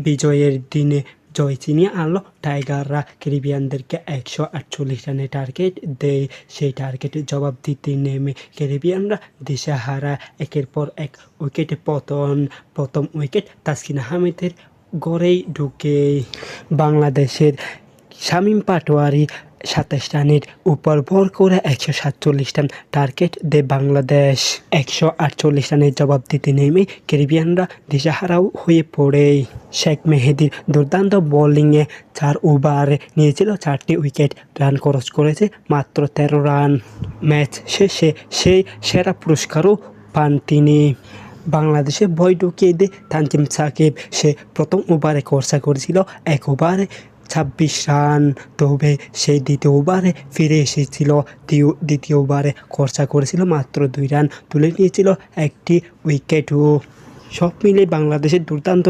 বিজয়ের দিনে জয় ছিনিয়ে আনলো টাইগাররা। ক্যারিবিয়ানদেরকে 148 রানের টার্গেট দেয়। সেই টার্গেটের জবাব দিতে নেমে ক্যারিবিয়ানরা দিশেহারা, একের পর এক উইকেটে পতন। প্রথম উইকেট তাসকিন আহমেদের গড়েই ঢুকে বাংলাদেশের শামীম পাটোয়ারি 27 রানের উপর ভর করে 147 রান টার্গেট দেয় বাংলাদেশ। 148 রানের জবাব দিতে নেমে ক্যারিবিয়ানরা দিশেহারাও হয়ে পড়ে। শেখ মেহেদীর দুর্দান্ত বোলিংয়ে 4 ওভারে নিয়েছিল 4টি উইকেট, রান খরচ করেছে মাত্র 13 রান। ম্যাচ শেষে সেই সেরা পুরস্কারও পান তিনি। বাংলাদেশে ভয় ঢুকিয়ে দেয় তানজিম সাকিব। সে প্রথম ওভারে খরচা করেছিল 1 ওভারে 26 রান, তবে সেই দ্বিতীয় ওভারে ফিরে এসেছিল। দ্বিতীয় ওভারে খরচা করেছিল মাত্র 2 রান, তুলে নিয়েছিল একটি উইকেটও। সব মিলে বাংলাদেশের দুর্দান্ত